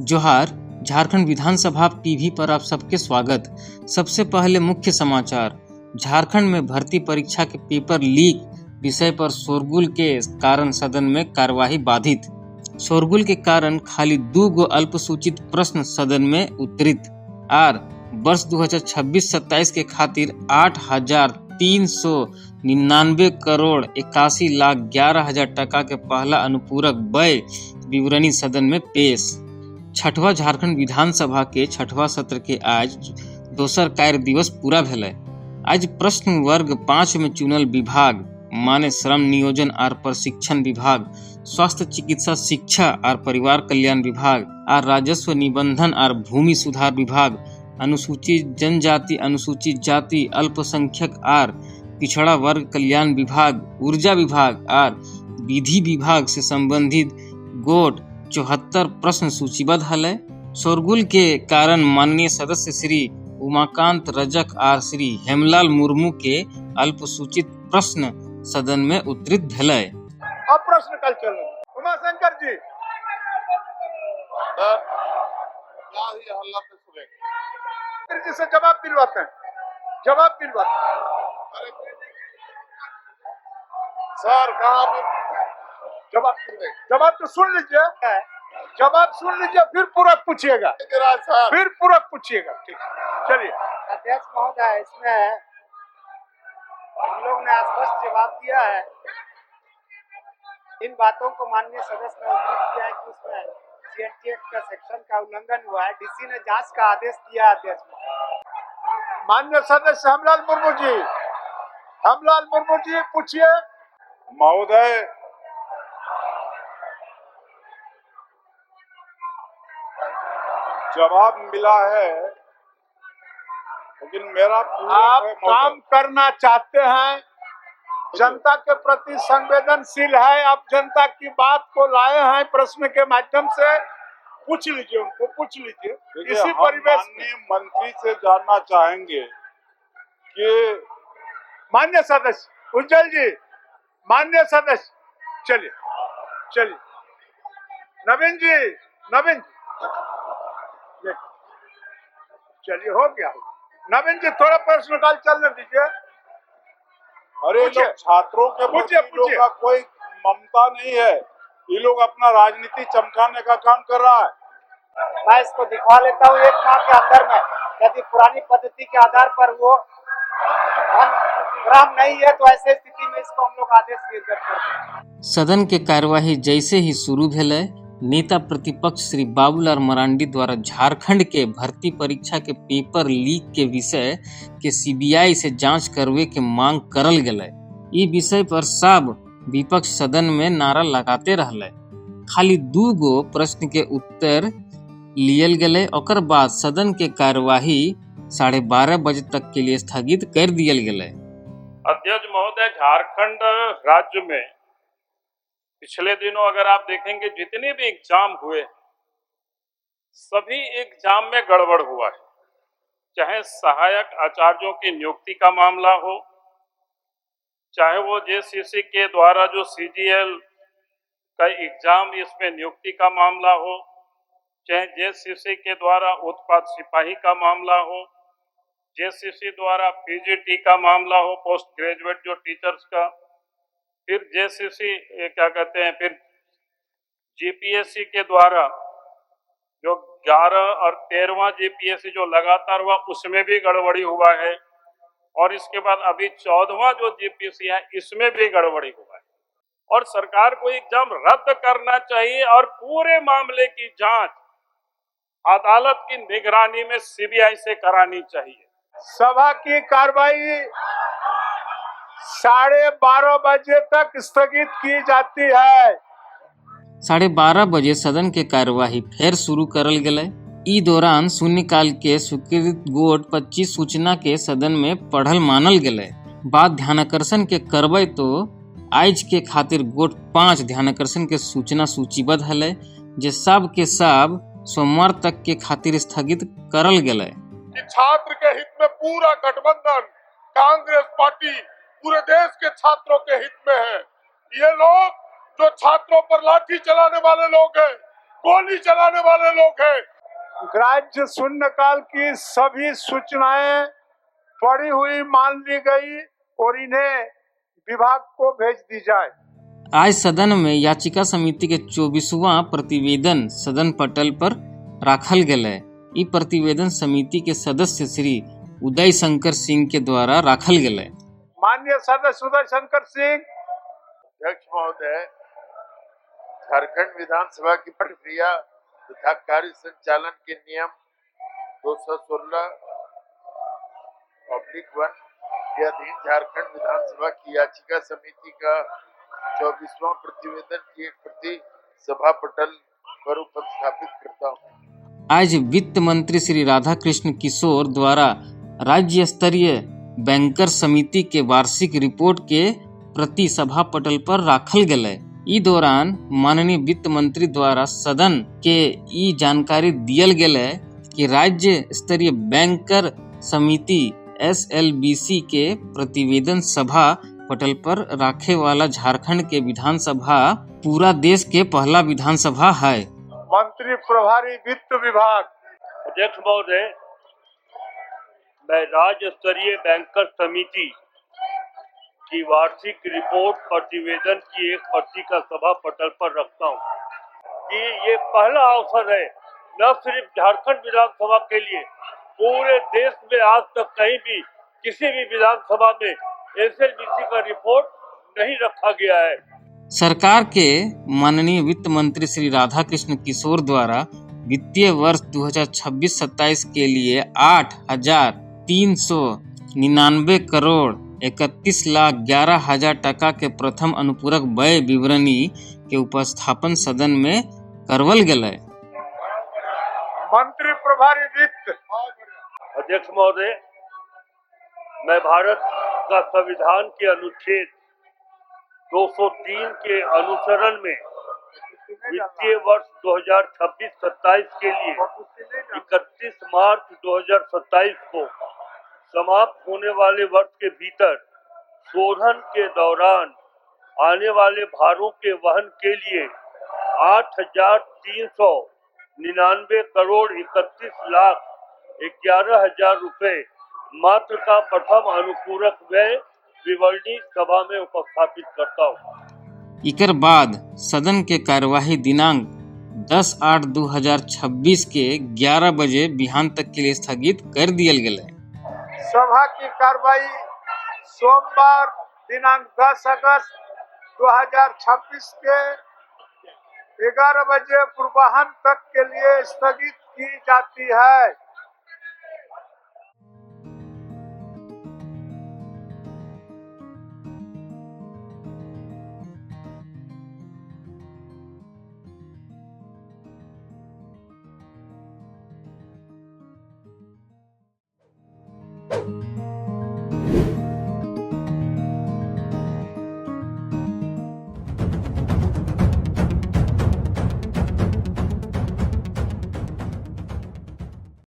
जोहार। झारखंड विधानसभा टीवी पर आप सबके स्वागत। सबसे पहले मुख्य समाचार। झारखंड में भर्ती परीक्षा के पेपर लीक विषय पर शोरगुल के कारण सदन में कार्यवाही बाधित। शोरगुल के कारण खाली 2 गो अल्पसूचित प्रश्न सदन में उत्तरित। वर्ष 2026-27 के खातिर 8,399 करोड़ 81 लाख 11 हजार टका के पहला अनुपूरक व्यय विवरणी सदन में पेश। छठवां झारखंड विधानसभा के छठवां सत्र के आज दोसर कार्य दिवस पूरा भेलै। आज प्रश्न वर्ग 5 में चुनल विभाग माने श्रम नियोजन और प्रशिक्षण विभाग, स्वास्थ्य चिकित्सा शिक्षा और परिवार कल्याण विभाग और राजस्व निबंधन और भूमि सुधार विभाग, अनुसूचित जनजाति, अनुसूचित जाति, अल्पसंख्यक और पिछड़ा वर्ग कल्याण विभाग, ऊर्जा विभाग और विधि विभाग से संबंधित गोट 74 प्रश्न सूचीबद्ध हलै। शोरगुल के कारण माननीय सदस्य श्री उमाकांत रजक और श्री हेमलाल मुर्मू के अल्पसूचित प्रश्न सदन में उत्तरित भेलै। अब प्रश्न कल चलो। उमाशंकर जी, जी से जवाब दिलवाते हैं। सर कहाँ जवाब तो सुन लीजिए, फिर पूरक पूछिएगा। ठीक, चलिए। अध्यक्ष महोदय, इसमें हम लोग ने स्पष्ट जवाब दिया है। इन बातों को माननीय सदस्य ने उल्लेख किया है कि उसमें सीएनटी एक्ट का सेक्शन का उल्लंघन हुआ है। डीसी ने जांच का आदेश दिया। अध्यक्ष माननीय सदस्य हेमलाल मुर्मू जी पूछिए। महोदय, जवाब मिला है, लेकिन मेरा आप काम करना चाहते हैं, जनता के प्रति संवेदनशील है, आप जनता की बात को लाए हैं प्रश्न के माध्यम से। पूछ लीजिए, उनको पूछ लीजिए। इसी परिवेश में मंत्री से जानना चाहेंगे कि माननीय सदस्य उज्जवल जी, माननीय सदस्य, चलिए नवीन जी, चलिए हो गया। नवीन जी थोड़ा प्रश्नकाल चलने दीजिए। अरे लोग छात्रों के प्रति लोग का कोई ममता नहीं है, ये लोग अपना राजनीति चमकाने का काम कर रहा है। मैं इसको दिखवा लेता हूँ। 1 माह के अंदर में यदि पुरानी पद्धति के आधार पर वो ग्राम नहीं है तो ऐसे स्थिति में इसको हम लोग आदेश निर्गत कर दें। सदन के कार्यवाही जैसे ही शुरू भेलै, नेता प्रतिपक्ष श्री बाबूलाल मरांडी द्वारा झारखंड के भर्ती परीक्षा के पेपर लीक के विषय के सीबीआई से जांच करवे के मांग करल गेलै। ई विषय पर सब विपक्ष सदन में नारा लगाते रहले। खाली 2 गो प्रश्न के उत्तर लियल गेलै। ओकर बाद सदन के कार्यवाही 12:30 बजे तक के लिए स्थगित कर दियल गेलै। अध्यक्ष महोदय, झारखंड राज्य में पिछले दिनों अगर आप देखेंगे जितने भी एग्जाम हुए, सभी एग्जाम में गड़बड़ हुआ है। चाहे सहायक आचार्यों की नियुक्ति का मामला हो, चाहे वो जेसीसी के द्वारा जो सीजीएल का एग्जाम इसमें नियुक्ति का मामला हो, चाहे जेसीसी के द्वारा उत्पाद सिपाही का मामला हो, जेसीसी द्वारा पीजीटी का मामला हो, पोस्ट ग्रेजुएट जो टीचर्स का, फिर जेसीसी फिर जीपीएससी के द्वारा जो 11 और 13वां जीपीएससी जो लगातार हुआ, उसमें भी गड़बड़ी हुआ है। और इसके बाद अभी 14वां जो जीपीएससी है, इसमें भी गड़बड़ी हुआ है। और सरकार को एग्जाम रद्द करना चाहिए और पूरे मामले की जांच अदालत की निगरानी में सीबीआई से करानी चाहिए। सभा की कार्रवाई 12:30 बजे तक स्थगित की जाती है। 12:30 बजे सदन के कार्यवाही फिर शुरू करल गेलै। ई दौरान शून्यकाल के स्वीकृत गोट 25 सूचना के सदन में पढ़ल मानल गेलै। बात ध्यानाकर्षण के करबै तो आज के खातिर गोट 5 ध्यानाकर्षण के सूचना सूचीबद्ध हलै, जे सब के सब सोमवार तक के खातिर स्थगित करल गेलै। छात्र के हित में पूरा गठबंधन कांग्रेस पार्टी पूरे देश के छात्रों के हित में है। ये लोग जो छात्रों पर लाठी चलाने वाले लोग हैं, गोली चलाने वाले लोग हैं। राज्य शून्यकाल की सभी सूचनाएं पड़ी हुई मान ली गई और इन्हें विभाग को भेज दी जाए। आज सदन में याचिका समिति के 24वां प्रतिवेदन सदन पटल पर राखल गेलै। ई प्रतिवेदन समिति के सदस्य श्री उदय शंकर सिंह के द्वारा राखल गेलै। माननीय सदस्य उदय शंकर सिंह। अध्यक्ष महोदय, झारखंड विधानसभा की प्रक्रिया तथा कार्य संचालन के नियम 216/1 के अधीन झारखंड विधानसभा की याचिका समिति का 24वां प्रतिवेदन की एक प्रति सभा पटल पर उपस्थापित करता हूँ। आज वित्त मंत्री श्री राधा कृष्ण किशोर द्वारा राज्य स्तरीय बैंकर समिति के वार्षिक रिपोर्ट के प्रति सभा पटल पर राखल गेलै। ई दौरान माननीय वित्त मंत्री द्वारा सदन के ई जानकारी दियल गेलै कि राज्य स्तरीय बैंकर समिति SLBC के प्रतिवेदन सभा पटल पर राखे वाला झारखंड के विधानसभा पूरा देश के पहला विधानसभा है। मंत्री प्रभारी वित्त विभाग। अध्यक्ष महोदय, मैं राज्य स्तरीय बैंकर समिति की वार्षिक रिपोर्ट प्रतिवेदन की एक प्रति का सभा पटल पर रखता हूँ कि ये पहला अवसर है न सिर्फ झारखंड विधानसभा के लिए, पूरे देश में आज तक कहीं भी किसी भी विधानसभा में SLBC का रिपोर्ट नहीं रखा गया है। सरकार के माननीय वित्त मंत्री श्री राधा कृष्ण किशोर द्वारा वित्तीय वर्ष 2026-27 के लिए 8,399 करोड़ 31,11,000 टका के प्रथम अनुपूरक व्यय विवरणी के उपस्थापन सदन में करवल गेलै। मंत्री प्रभारी वित्त। अध्यक्ष महोदय, मैं भारत का संविधान के अनुच्छेद 203 के अनुसरण में वित्तीय वर्ष 2026-27 के लिए 31 मार्च 2027 को समाप्त होने वाले वर्ष के भीतर शोधन के दौरान आने वाले भारों के वहन के लिए 8,399 करोड़ 31,11,000 रुपए मात्र का प्रथम अनुपूरक व्यय विवरणी सभा में उपस्थापित करता हूँ। इकर बाद सदन के कार्यवाही दिनांक 10/8/2026 के 11 बजे बिहान तक के लिए स्थगित कर दियल गेलै। सभा की कार्यवाही सोमवार दिनांक 10 अगस्त 2026 के 11 बजे पूर्वाह्न तक के लिए स्थगित की जाती है।